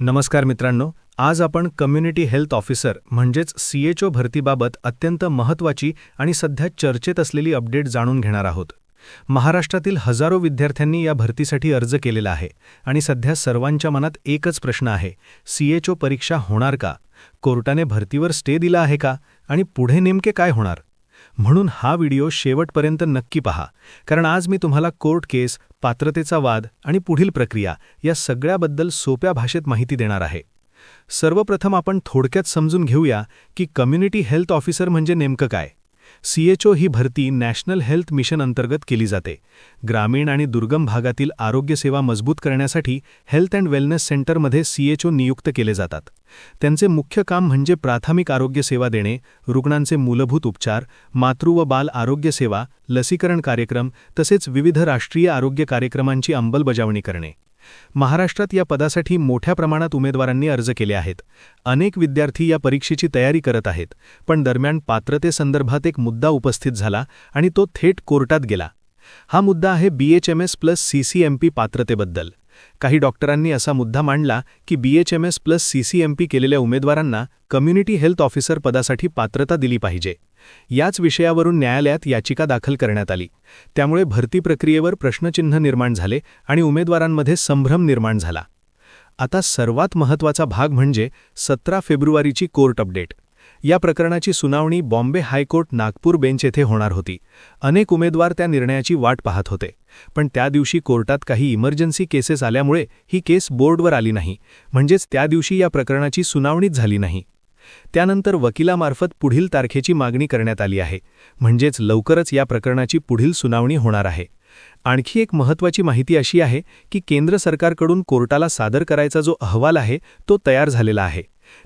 नमस्कार मित्रांनो, आज आपण कम्युनिटी हेल्थ ऑफिसर म्हणजेच CHO भरतीबाबत अत्यंत महत्त्वाची आणि सध्या चर्चेत असलेली अपडेट जाणून घेणार आहोत. महाराष्ट्रातील हजारो विद्यार्थ्यांनी या भरतीसाठी अर्ज केलेला आहे आणि सध्या सर्वांच्या मनात एकच प्रश्न आहे, CHO परीक्षा होणार का? कोर्टाने भरतीवर स्टे दिला आहे का? आणि पुढे नेमके काय होणार? म्हणून हा व्हिडिओ शेवटपर्यंत नक्की पहा, कारण आज मी तुम्हाला कोर्ट केस, पात्रतेचा वाद आणि पुढील प्रक्रिया या सगळ्याबद्दल सोप्या भाषेत माहिती देणार आहे. सर्वप्रथम आपण थोडक्यात समजून घेऊया की कम्युनिटी हेल्थ ऑफिसर म्हणजे नेमकं काय. CHO ही भरती नॅशनल हेल्थ मिशन अंतर्गत केली जाते. ग्रामीण आणि दुर्गम भागातील आरोग्यसेवा मजबूत करण्यासाठी हेल्थ अँड वेलनेस सेंटरमध्ये CHO नियुक्त केले जातात. त्यांचे मुख्य काम म्हणजे प्राथमिक आरोग्य सेवा देणे, रुग्णांचे मूलभूत उपचार, मातृ व बाल आरोग्य सेवा, लसीकरण कार्यक्रम तसेच विविध राष्ट्रीय आरोग्य कार्यक्रमांची अंमलबजावणी करणे. महाराष्ट्रात या पदासाठी मोठ्या प्रमाणात उमेदवारांनी अर्ज केले आहेत. अनेक विद्यार्थी या परीक्षेची तयारी करत आहेत, पण दरम्यान पात्रतेसंदर्भात एक मुद्दा उपस्थित झाला आणि तो थेट कोर्टात गेला. हा मुद्दा आहे BHMS + CCMP पात्रतेबद्दल. काही डॉक्टरांनी असा मुद्दा मांडला की BHMS + CCMP केलेल्या उमेदवारांना कम्युनिटी हेल्थ ऑफिसर पदासाठी पात्रता दिली पाहिजे. याच विषयावरून न्यायालयात याचिका दाखल करण्यात आली. त्यामुळे भरती प्रक्रियेवर प्रश्नचिन्ह निर्माण झाले आणि उमेदवारांमध्ये संभ्रम निर्माण झाला. आता सर्वात महत्त्वाचा भाग म्हणजे 17 फेब्रुवारीची कोर्ट अपडेट. या प्रकरणाची सुनावणी बॉम्बे हायकोर्ट नागपूर बेंच येथे होणार होती. अनेक उमेदवार त्या निर्णयाची वाट पाहत होते, पण त्या दिवशी कोर्टात काही इमर्जन्सी केसेस आल्यामुळे ही केस बोर्डवर आली नाही, म्हणजेच त्या दिवशी या प्रकरणाची सुनावणीच झाली नाही. त्यानंतर वकिलामार्फत पुढील तारखेची मागणी करण्यात आली आहे, म्हणजेच लवकरच या प्रकरणाची पुढील सुनावणी होणार आहे. आणखी एक महत्त्वाची माहिती अशी आहे की केंद्र सरकारकडून कोर्टाला सादर करायचा जो अहवाल आहे तो तयार झालेला आहे.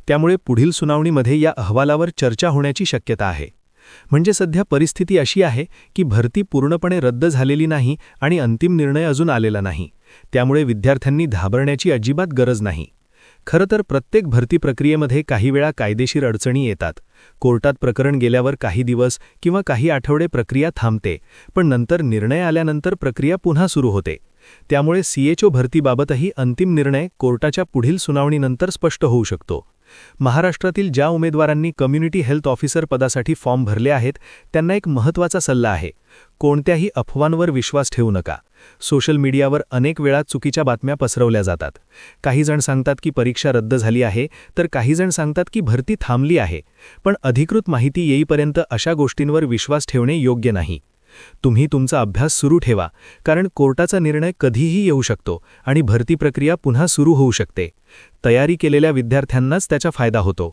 त्यामुळे पुढील सुनावणीमध्ये या अहवालावर चर्चा होण्याची शक्यता आहे. म्हणजे सध्या परिस्थिती अशी आहे की भरती पूर्णपणे रद्द झालेली नाही आणि अंतिम निर्णय अजून आलेला नाही. त्यामुळे विद्यार्थ्यांनी घाबरण्याची अजिबात गरज नाही. खरं तर प्रत्येक भरती प्रक्रियेमध्ये काही वेळा कायदेशीर अडचणी येतात. कोर्टात प्रकरण गेल्यावर काही दिवस किंवा काही आठवडे प्रक्रिया थांबते, पण नंतर निर्णय आल्यानंतर प्रक्रिया पुन्हा सुरू होते. त्यामुळे CHO भरतीबाबतही अंतिम निर्णय कोर्टाच्या पुढील सुनावणीनंतर स्पष्ट होऊ शकतो. महाराष्ट्रातील ज्या उमेदवारांनी कम्युनिटी हेल्थ ऑफिसर पदासाठी फॉर्म भरले आहेत त्यांना एक महत्त्वाचा सल्ला आहे. कोणत्याही अफवांवर विश्वास ठेवू नका. सोशल मीडियावर अनेक वेळा चुकीच्या बातम्या पसरवल्या जातात. काही जण सांगतात की परीक्षा रद्द झाली आहे, तर काही जण सांगतात की भरती थांबली आहे. पण अधिकृत माहिती येईपर्यंत अशा गोष्टींवर विश्वास ठेवणे योग्य नाही. तुम्ही तुमचा अभ्यास सुरू ठेवा, कारण कोर्टाचा निर्णय कधीही येऊ शकतो आणि भरती प्रक्रिया पुन्हा सुरू होऊ शकते. तयारी केलेल्या विद्यार्थ्यांनाच त्याचा फायदा होतो.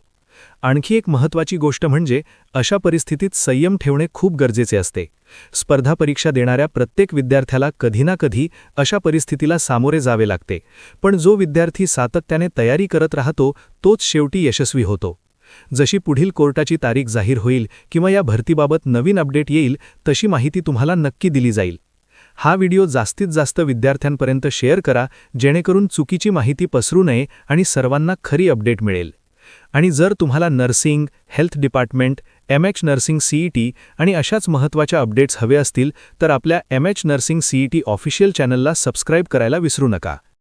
आणखी एक महत्त्वाची गोष्ट म्हणजे अशा परिस्थितीत संयम ठेवणे खूप गरजेचे असते. स्पर्धा परीक्षा देणाऱ्या प्रत्येक विद्यार्थ्याला कधी ना कधी अशा परिस्थितीला सामोरे जावे लागते, पण जो विद्यार्थी सातत्याने तयारी करत राहतो तोच शेवटी यशस्वी होतो. जशी पुढील कोर्टाची तारीख जाहीर होईल किंवा या भरतीबाबत नवीन अपडेट येईल तशी माहिती तुम्हाला नक्की दिली जाईल. हा व्हिडिओ जास्तीत जास्त विद्यार्थ्यांपर्यंत शेअर करा, जेणेकरून चुकीची माहिती पसरू नये आणि सर्वांना खरी अपडेट मिळेल. आणि जर तुम्हाला nursing, health department, MH nursing CET आणि अशाच महत्त्वाच्या अपडेट्स हवे असतील तर आपल्या MH नर्सिंग CET ऑफिशियल चॅनलला सबस्क्राईब करायला विसरू नका.